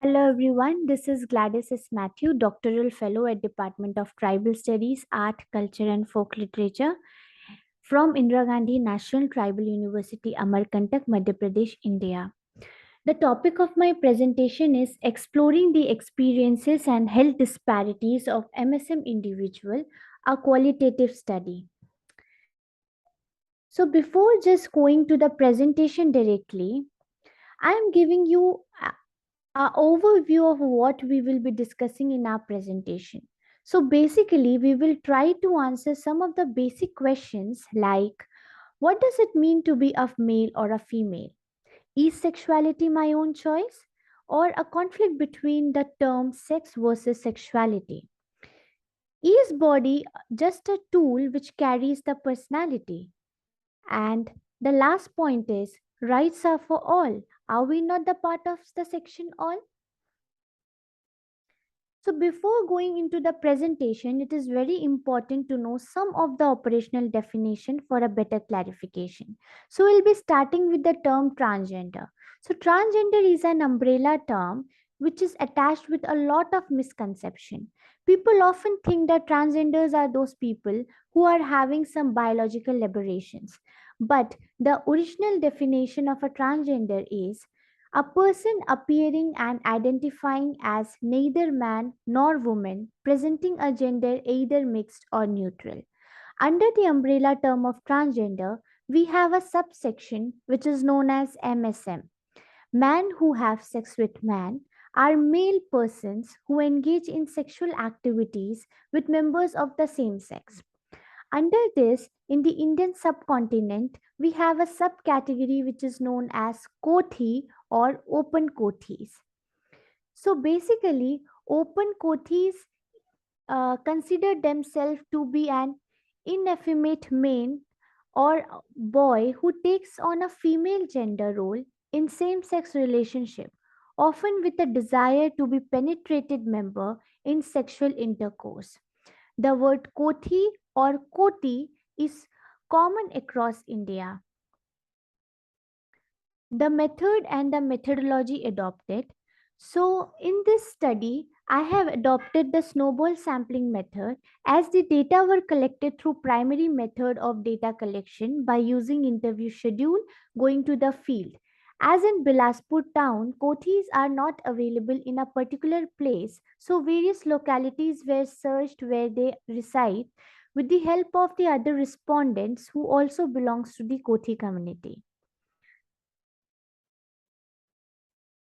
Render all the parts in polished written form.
Hello everyone, this is Gladis S. Mathew, Doctoral Fellow at Department of Tribal Studies, Art, Culture and Folk Literature from Indira Gandhi National Tribal University, Amarkantak, Madhya Pradesh, India. The topic of my presentation is exploring the experiences and health disparities of MSM individual, a qualitative study. So before just going to the presentation directly, I am giving you an overview of what we will be discussing in our presentation. So basically, we will try to answer some of the basic questions like what does it mean to be a male or a female? Is sexuality my own choice? Or a conflict between the term sex versus sexuality? Is body just a tool which carries the personality? And the last point is rights are for all. Are we not the part of the section all? So before going into the presentation, it is very important to know some of the operational definition for a better clarification. So we'll be starting with the term transgender. So transgender is an umbrella term which is attached with a lot of misconception. People often think that transgenders are those people who are having some biological aberrations. But the original definition of a transgender is a person appearing and identifying as neither man nor woman, presenting a gender either mixed or neutral. Under the umbrella term of transgender, we have a subsection which is known as MSM. Men who have sex with men are male persons who engage in sexual activities with members of the same sex. Under this, in the Indian subcontinent, we have a subcategory which is known as Kothi or open Kothis. So basically, open Kothis consider themselves to be an ineffeminate man or boy who takes on a female gender role in same-sex relationship, often with a desire to be penetrated member in sexual intercourse. The word Kothi or Koti is common across India. The method and the methodology adopted. So, in this study, I have adopted the snowball sampling method as the data were collected through primary method of data collection by using interview schedule going to the field. As in Bilaspur town, Kothis are not available in a particular place, so various localities were searched where they reside with the help of the other respondents who also belongs to the Kothi community.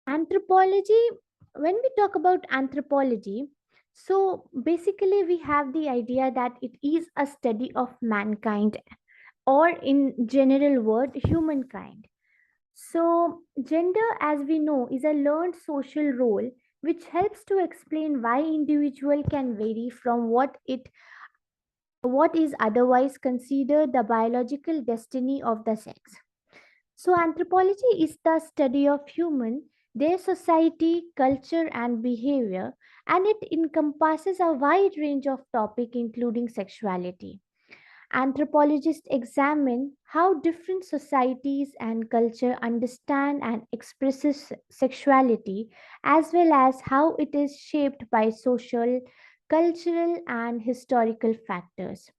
Anthropology, when we talk about anthropology, so basically we have the idea that it is a study of mankind or in general word humankind. So gender, as we know, is a learned social role which helps to explain why individual can vary from what is otherwise considered the biological destiny of the sex. So, anthropology is the study of human, their society, culture, and behavior, and it encompasses a wide range of topics, including sexuality. Anthropologists examine how different societies and culture understand and expresses sexuality, as well as how it is shaped by social, cultural, and historical factors.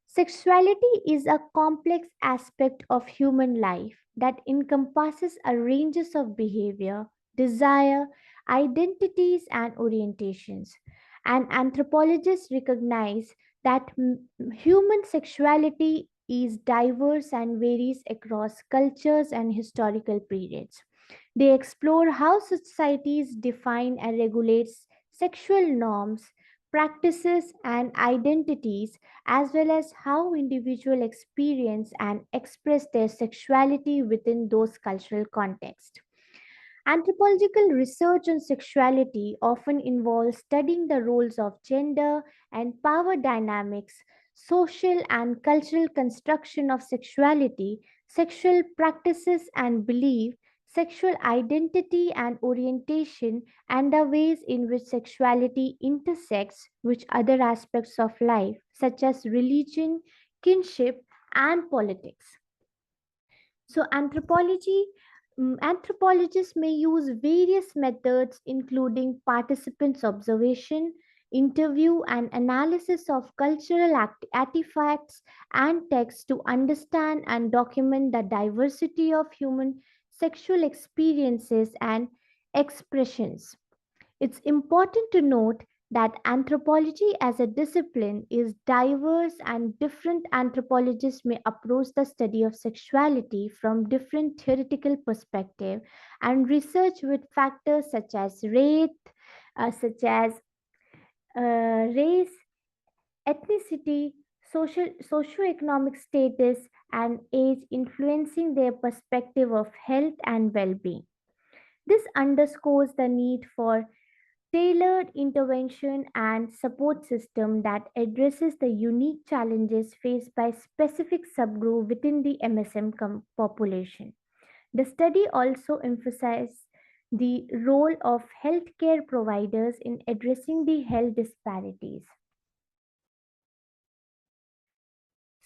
Sexuality is a complex aspect of human life that encompasses a ranges of behavior, desire, identities, and orientations. And anthropologists recognize that human sexuality is diverse and varies across cultures and historical periods. They explore how societies define and regulate sexual norms, practices, and identities, as well as how individuals experience and express their sexuality within those cultural contexts. Anthropological research on sexuality often involves studying the roles of gender and power dynamics, social and cultural construction of sexuality, sexual practices and belief, sexual identity and orientation, and the ways in which sexuality intersects with other aspects of life, such as religion, kinship, and politics. So, anthropology Anthropologists may use various methods, including participants' observation, interview, and analysis of cultural artifacts and texts to understand and document the diversity of human sexual experiences and expressions. It's important to note that anthropology as a discipline is diverse and different anthropologists may approach the study of sexuality from different theoretical perspectives and research with factors such as race, ethnicity, socioeconomic status, and age influencing their perspective of health and well-being. This underscores the need for tailored intervention and support system that addresses the unique challenges faced by specific subgroup within the MSM population. The study also emphasizes the role of healthcare providers in addressing the health disparities.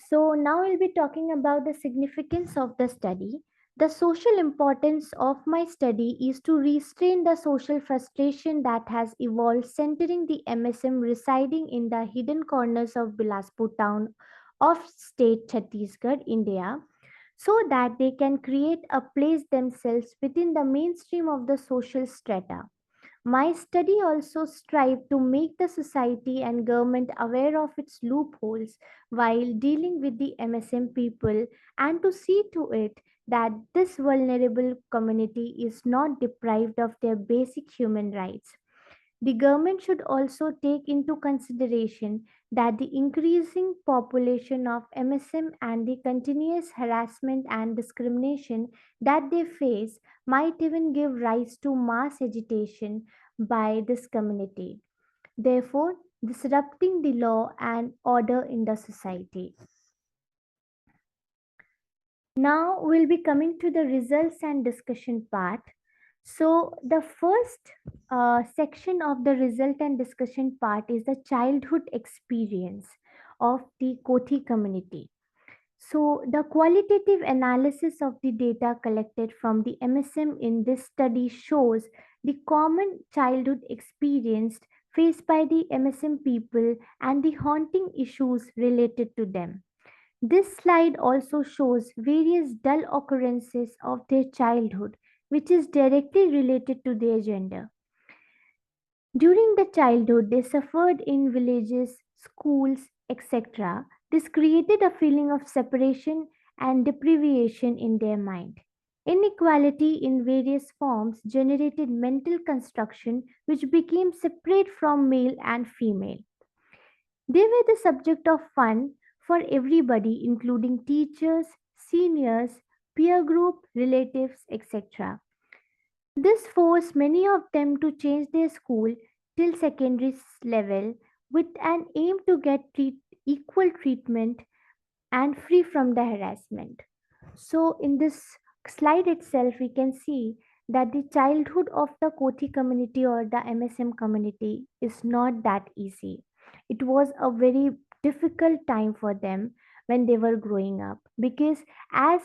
So now we'll be talking about the significance of the study. The social importance of my study is to restrain the social frustration that has evolved centering the MSM residing in the hidden corners of Bilaspur town of state Chhattisgarh, India, so that they can create a place themselves within the mainstream of the social strata. My study also strives to make the society and government aware of its loopholes while dealing with the MSM people and to see to it that this vulnerable community is not deprived of their basic human rights. The government should also take into consideration that the increasing population of MSM and the continuous harassment and discrimination that they face might even give rise to mass agitation by this community, therefore disrupting the law and order in the society. Now we'll be coming to the results and discussion part. So, the first section of the result and discussion part is the childhood experience of the Kothi community. So, the qualitative analysis of the data collected from the MSM in this study shows the common childhood experience faced by the MSM people and the haunting issues related to them. This slide also shows various dull occurrences of their childhood, which is directly related to their gender. During the childhood, they suffered in villages, schools, etc. This created a feeling of separation and deprivation in their mind. Inequality in various forms generated mental construction which became separate from male and female. They were the subject of fun for everybody, including teachers, seniors, peer group, relatives, etc. This forced many of them to change their school till secondary level with an aim to get equal treatment and free from the harassment. So, in this slide itself, we can see that the childhood of the Kothi community or the MSM community is not that easy. It was a very difficult time for them when they were growing up because, as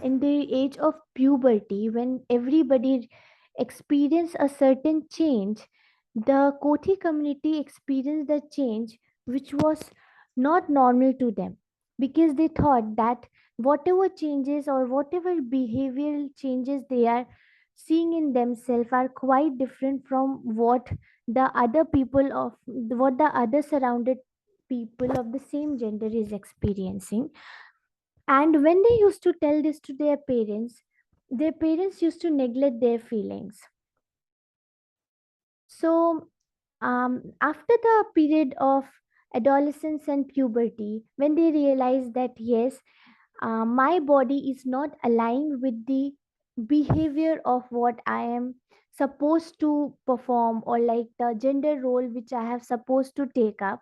in the age of puberty, when everybody experience a certain change, the Kothi community experienced the change which was not normal to them because they thought that whatever changes or whatever behavioral changes they are seeing in themselves are quite different from what the other surrounded people of the same gender is experiencing. And when they used to tell this to their parents used to neglect their feelings. So after the period of adolescence and puberty, when they realize that yes, my body is not aligned with the behavior of what I am supposed to perform or like the gender role which I have supposed to take up,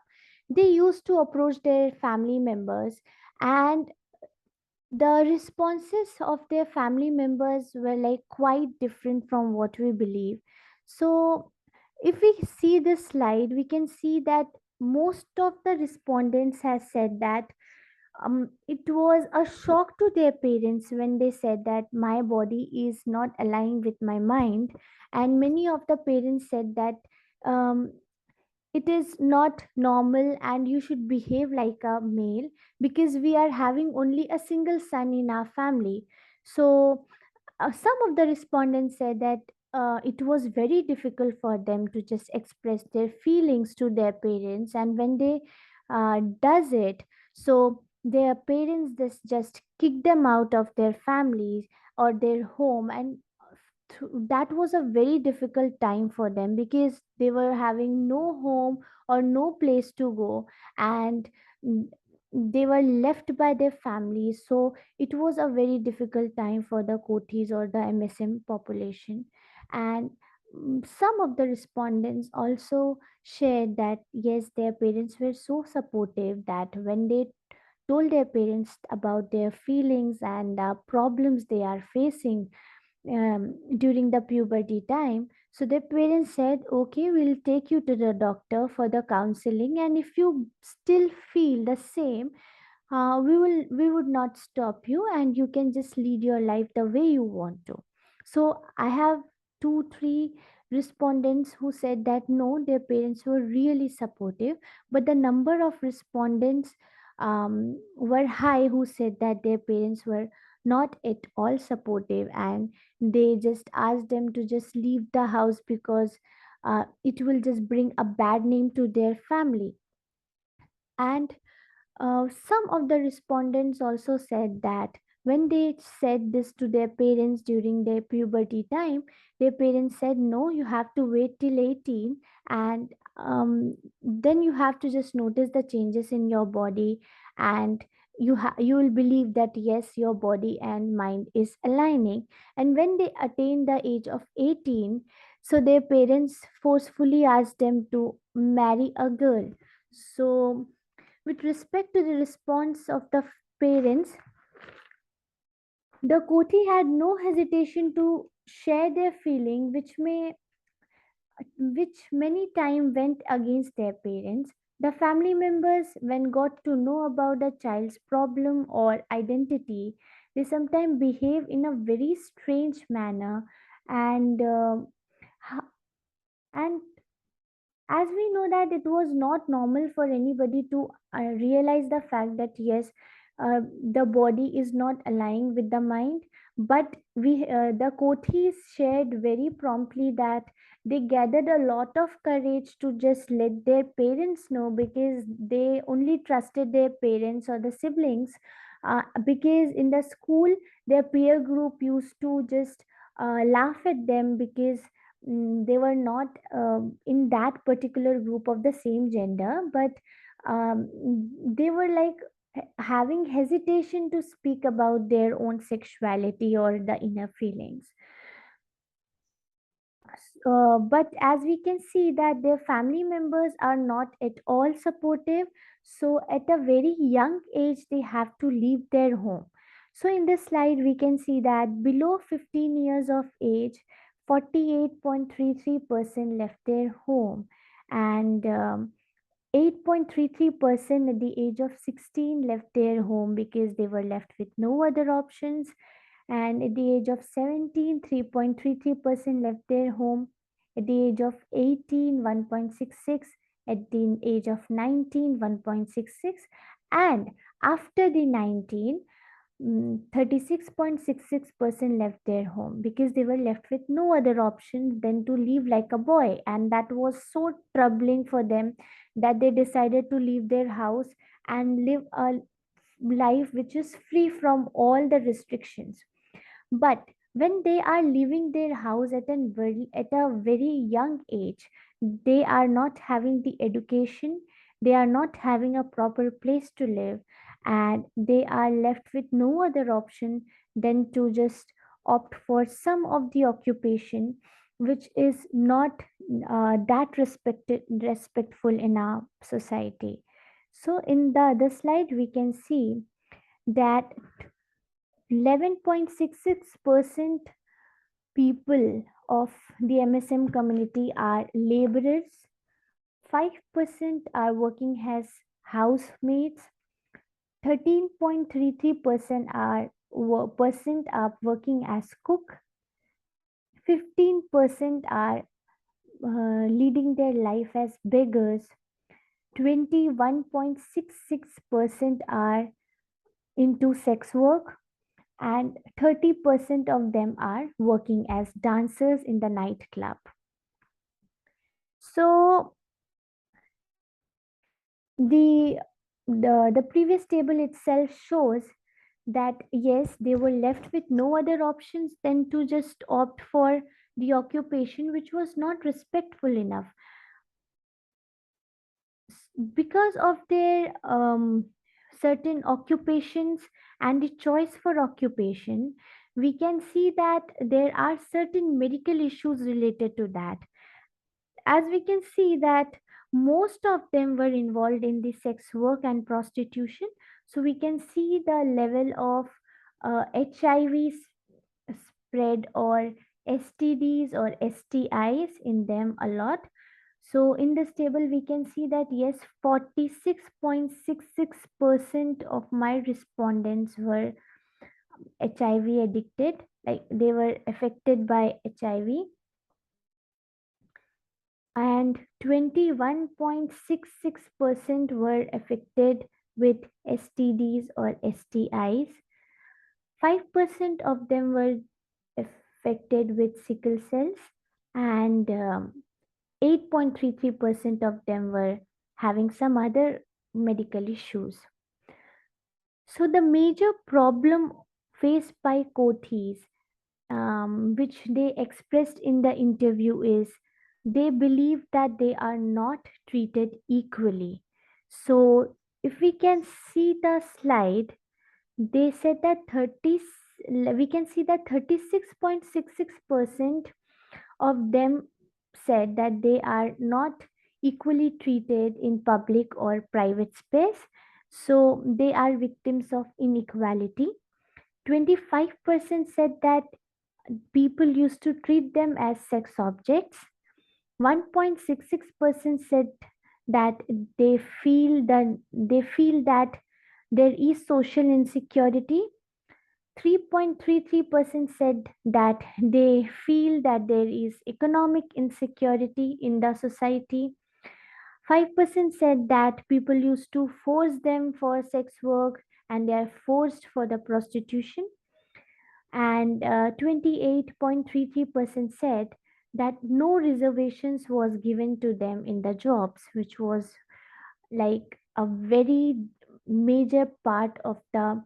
they used to approach their family members, and the responses of their family members were like quite different from what we believe. So if we see this slide, we can see that most of the respondents has said that it was a shock to their parents when they said that my body is not aligned with my mind. And many of the parents said that um, it is not normal and you should behave like a male, because we are having only a single son in our family. So some of the respondents said that it was very difficult for them to just express their feelings to their parents, and when they does it, so their parents just kick them out of their families or their home. And that was a very difficult time for them, because they were having no home or no place to go, and mm, they were left by their families. So it was a very difficult time for the Kothis or the MSM population. And some of the respondents also shared that yes, their parents were so supportive that when they told their parents about their feelings and problems they are facing during the puberty time, so their parents said, okay, we'll take you to the doctor for the counseling, and if you still feel the same, we would not stop you, and you can just lead your life the way you want to. So I have two three respondents who said that no, their parents were really supportive, but the number of respondents were high who said that their parents were not at all supportive, and they just asked them to just leave the house because it will just bring a bad name to their family. And some of the respondents also said that when they said this to their parents during their puberty time, their parents said, no, you have to wait till 18, and then you have to just notice the changes in your body, and you will believe that yes, your body and mind is aligning. And when they attain the age of 18, so their parents forcefully asked them to marry a girl. So with respect to the response of the parents, the Kothi had no hesitation to share their feeling, which many times went against their parents. The family members, when got to know about the child's problem or identity, they sometimes behave in a very strange manner, and ha- and as we know that it was not normal for anybody to realize the fact that yes, the body is not aligning with the mind. But the Kothis shared very promptly that they gathered a lot of courage to just let their parents know, because they only trusted their parents or the siblings, because in the school their peer group used to just laugh at them, because they were not in that particular group of the same gender, but um, they were like having hesitation to speak about their own sexuality or the inner feelings. But as we can see that their family members are not at all supportive, so at a very young age they have to leave their home. So in this slide we can see that below 15 years of age, 48.33% left their home, and 8.33% at the age of 16 left their home because they were left with no other options. And at the age of 17, 3.33% left their home. At the age of 18, 1.66. At the age of 19, 1.66. And after the 19, 36.66% left their home because they were left with no other option than to live like a boy. And that was so troubling for them that they decided to leave their house and live a life which is free from all the restrictions. But when they are leaving their house at a very young age, they are not having the education, they are not having a proper place to live, and they are left with no other option than to just opt for some of the occupation which is not respectful in our society. So in the other slide we can see that 11.66% people of the MSM community are laborers, 5% are working as housemaids, 13.33% are working as cook, 15% are leading their life as beggars, 21.66% are into sex work, and 30% of them are working as dancers in the nightclub. So the the previous table itself shows that yes, they were left with no other options than to just opt for the occupation which was not respectful enough. Because of their certain occupations and the choice for occupation, we can see that there are certain medical issues related to that. As we can see that most of them were involved in the sex work and prostitution, so we can see the level of HIV spread or STDs or STIs in them a lot. So in this table, we can see that yes, 46.66% of my respondents were HIV addicted, like they were affected by HIV, and 21.66% were affected with STDs or STIs. 5% of them were affected with sickle cells, and 8.33% of them were having some other medical issues. So, the major problem faced by Kothis, which they expressed in the interview, is they believe that they are not treated equally. So, if we can see the slide, they said that 30, we can see that 36.66% of them said that they are not equally treated in public or private space. So they are victims of inequality. 25% said that people used to treat them as sex objects. 1.66% said that they feel that there is social insecurity. 3.33% said that they feel that there is economic insecurity in the society. 5% said that people used to force them for sex work and they are forced for the prostitution. And 28.33% said that no reservations was given to them in the jobs, which was like a very major part of the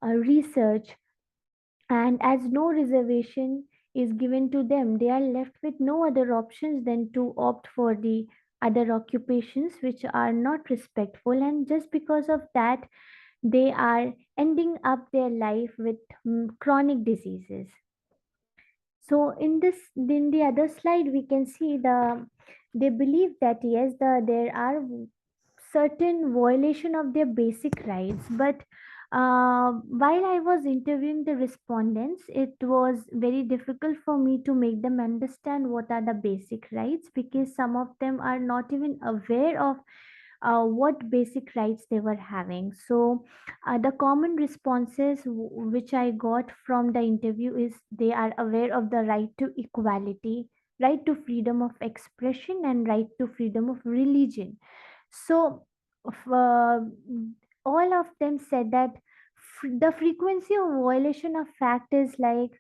research. And as no reservation is given to them, they are left with no other options than to opt for the other occupations which are not respectful, and just because of that they are ending up their life with chronic diseases. So in the other slide we can see they believe that yes, there are certain violation of their basic rights, but while I was interviewing the respondents, it was very difficult for me to make them understand what are the basic rights, because some of them are not even aware of what basic rights they were having. So, the common responses which I got from the interview is they are aware of the right to equality, right to freedom of expression, and right to freedom of religion. So, all of them said that the frequency of violation of fact is like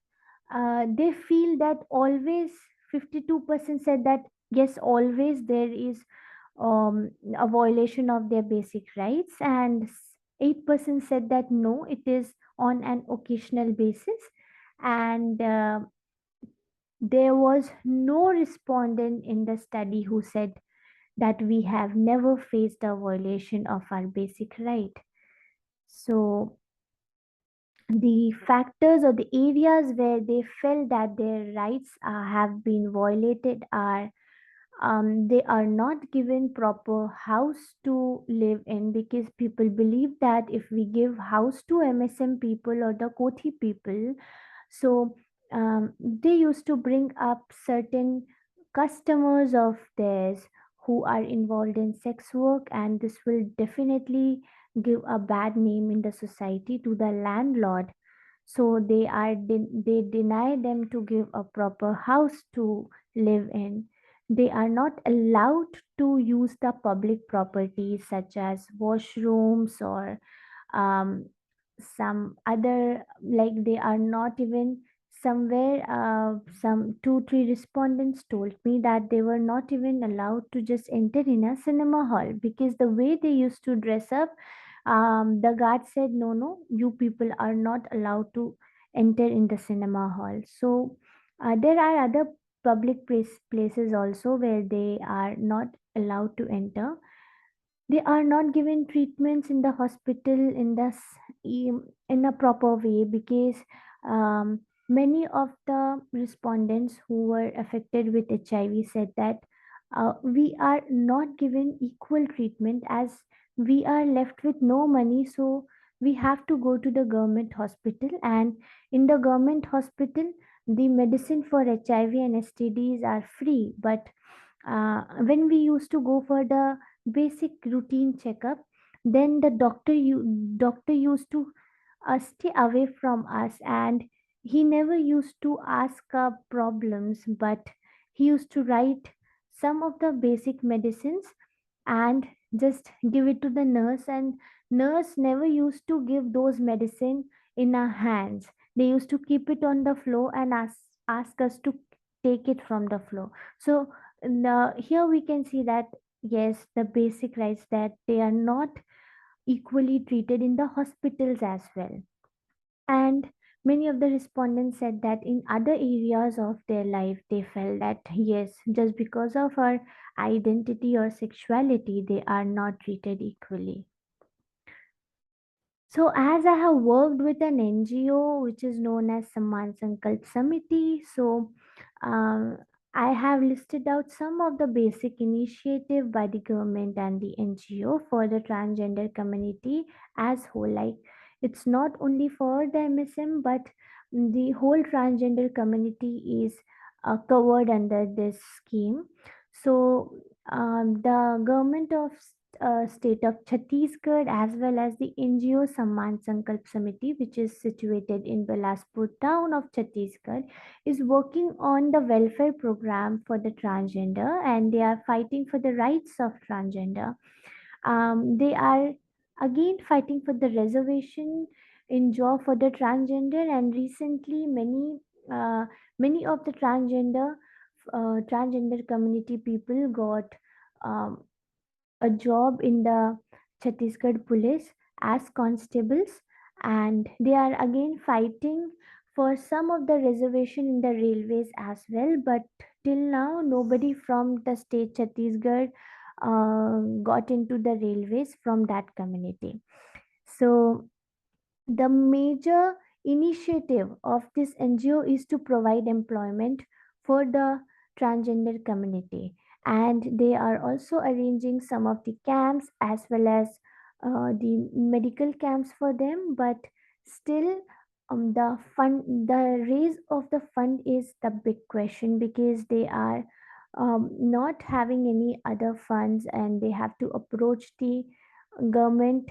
they feel that always. 52% said that yes, always there is a violation of their basic rights, and 8% said that no, it is on an occasional basis, and there was no respondent in the study who said that we have never faced a violation of our basic right. So the factors or the areas where they felt that their rights have been violated are they are not given proper house to live in, because people believe that if we give house to MSM people or the Kothi people, so they used to bring up certain customers of theirs who are involved in sex work, and this will definitely give a bad name in the society to the landlord. So they deny them to give a proper house to live in. They are not allowed to use the public properties such as washrooms or um, some other, like they are not even somewhere. Some two three respondents told me that they were not even allowed to just enter in a cinema hall because the way they used to dress up, the guard said no, no, you people are not allowed to enter in the cinema hall. So there are other public places also where they are not allowed to enter. They are not given treatments in the hospital in a proper way because um, many of the respondents who were affected with HIV said that we are not given equal treatment as we are left with no money, so we have to go to the government hospital. And in the government hospital the medicine for HIV and STDs are free, but when we used to go for the basic routine checkup, then the doctor used to stay away from us, and he never used to ask our problems, but he used to write some of the basic medicines and just give it to the nurse, and nurse never used to give those medicine in our hands. They used to keep it on the floor and ask us to take it from the floor. So here we can see that yes, the basic rights, that they are not equally treated in the hospitals as well. And many of the respondents said that in other areas of their life, they felt that yes, just because of our identity or sexuality, they are not treated equally. So, as I have worked with an NGO which is known as Samman Sankalp Samiti, so um, I have listed out some of the basic initiative by the government and the NGO for the transgender community as whole. Like it's not only for the MSM, but the whole transgender community is covered under this scheme. So the government of state of Chhattisgarh as well as the NGO Samman Sankalp Samiti, which is situated in Bilaspur town of Chhattisgarh, is working on the welfare program for the transgender, and they are fighting for the rights of transgender. They are again fighting for the reservation in job for the transgender, and recently uh, many of the transgender community people got um, a job in the Chhattisgarh police as constables, and they are again fighting for some of the reservation in the railways as well. But till now, nobody from the state Chhattisgarh got into the railways from that community. So the major initiative of this NGO is to provide employment for the transgender community, and they are also arranging some of the camps as well as the medical camps for them. But still, the raise of the fund is the big question because they are not having any other funds, and they have to approach the government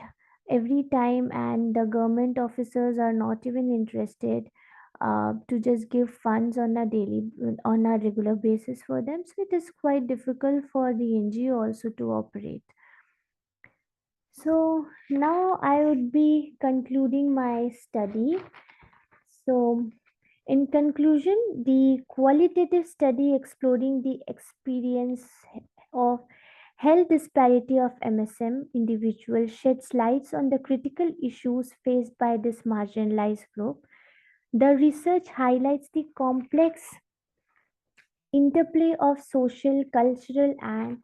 every time, and the government officers are not even interested to just give funds on a regular basis for them. So it is quite difficult for the NGO also to operate. So now I would be concluding my study. So in conclusion, the qualitative study exploring the experience of health disparity of MSM individuals sheds lights on the critical issues faced by this marginalized group. The research highlights the complex interplay of social, cultural, and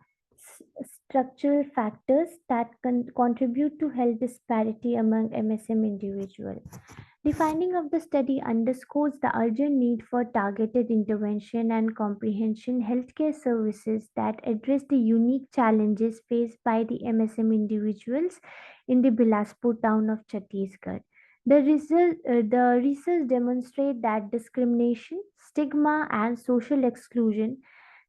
structural factors that contribute to health disparity among MSM individuals. The finding of the study underscores the urgent need for targeted intervention and comprehensive healthcare services that address the unique challenges faced by the MSM individuals in the Bilaspur town of Chhattisgarh. The research demonstrate that discrimination, stigma, and social exclusion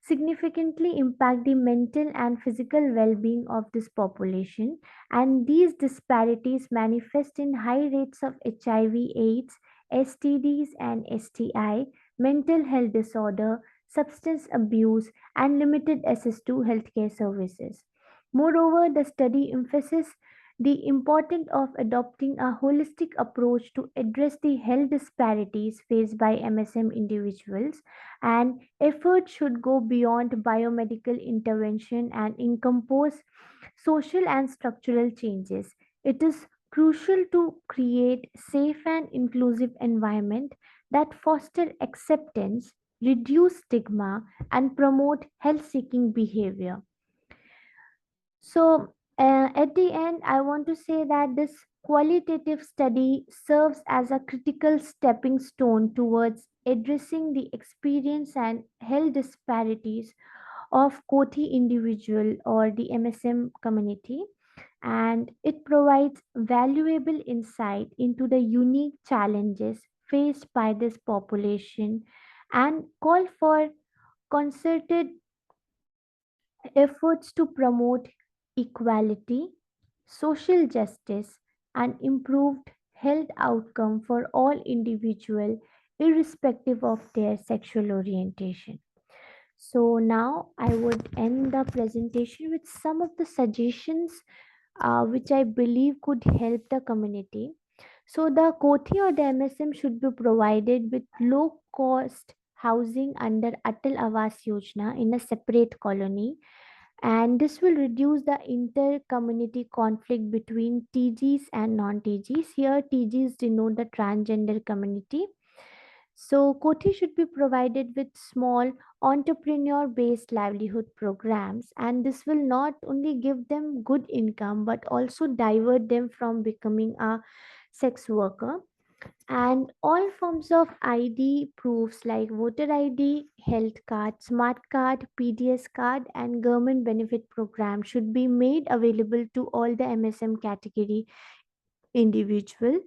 significantly impact the mental and physical well-being of this population, and these disparities manifest in high rates of HIV, AIDS, STDs and STI, mental health disorder, substance abuse, and limited access to healthcare services. Moreover, the study emphasizes the importance of adopting a holistic approach to address the health disparities faced by MSM individuals, and efforts should go beyond biomedical intervention and encompass social and structural changes. It is crucial to create safe and inclusive environment that foster acceptance, reduce stigma, and promote health-seeking behavior. So, at the end, I want to say that this qualitative study serves as a critical stepping stone towards addressing the experience and health disparities of Kothi individual or the MSM community, and it provides valuable insight into the unique challenges faced by this population and call for concerted efforts to promote equality, social justice, and improved health outcome for all individuals irrespective of their sexual orientation. So now I would end the presentation with some of the suggestions which I believe could help the community. So the Kothi or the MSM should be provided with low cost housing under Atal Awas Yojana in a separate colony, and this will reduce the inter-community conflict between TGs and non-TGs. Here TGs denote the transgender community. So Kothi should be provided with small entrepreneur based livelihood programs, and this will not only give them good income but also divert them from becoming a sex worker. And all forms of ID proofs like voter ID, health card, smart card, PDS card, and government benefit program should be made available to all the MSM category individual.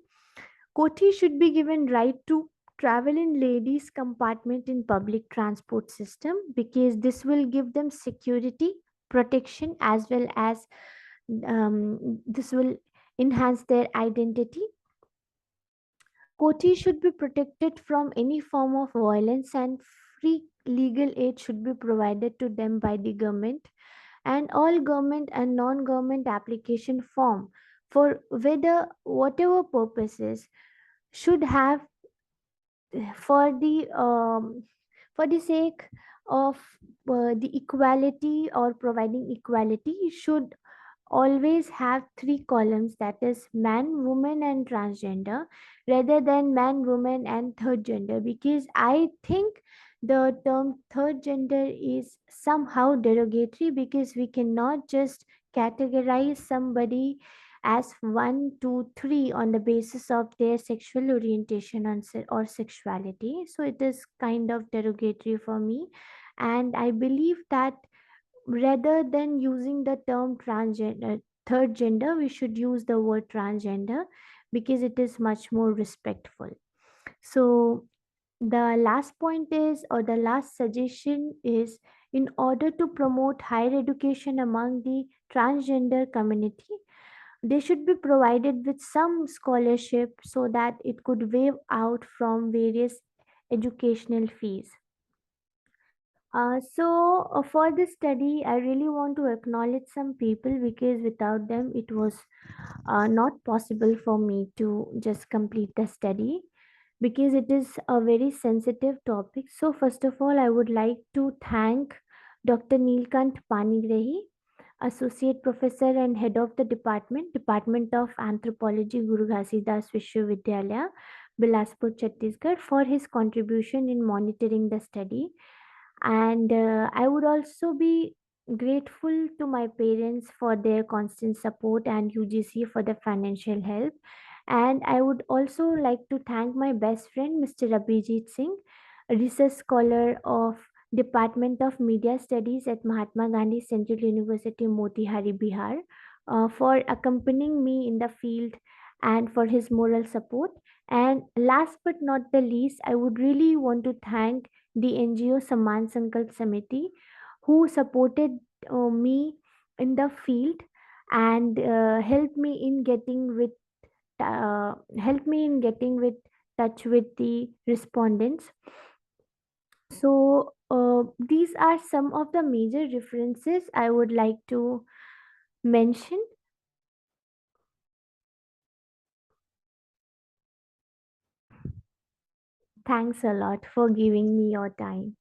Kothi should be given right to travel in ladies compartment in public transport system because this will give them security, protection, as well as this will enhance their identity. Kothi should be protected from any form of violence, and free legal aid should be provided to them by the government, and all government and non-government application form for whether whatever purposes should have for the sake of the equality or providing equality should always have three columns, that is man, woman and transgender, rather than man, woman and third gender, because I think the term third gender is somehow derogatory because we cannot just categorize somebody as one, two, three on the basis of their sexual orientation and or sexuality. So it is kind of derogatory for me, and I believe that rather than using the term transgender third gender, we should use the word transgender because it is much more respectful. So the last point is, or the last suggestion is, in order to promote higher education among the transgender community, they should be provided with some scholarship so that it could waive out from various educational fees. For this study, I really want to acknowledge some people because without them, it was not possible for me to just complete the study because it is a very sensitive topic. So, first of all, I would like to thank Dr. Neelkant Panigrahi, Associate Professor and Head of the Department of Anthropology, Guru Ghasidas Vishwavidyalaya, Bilaspur, Chhattisgarh, for his contribution in monitoring the study. And I would also be grateful to my parents for their constant support and UGC for the financial help. And I would also like to thank my best friend, Mr. Abhijit Singh, a research scholar of Department of Media Studies at Mahatma Gandhi Central University, Motihari, Bihar, for accompanying me in the field and for his moral support. And last but not the least, I would really want to thank the NGO Saman Sankalp Samiti, who supported me in the field and helped me in getting with touch with the respondents. So these are some of the major references I would like to mention. Thanks a lot for giving me your time.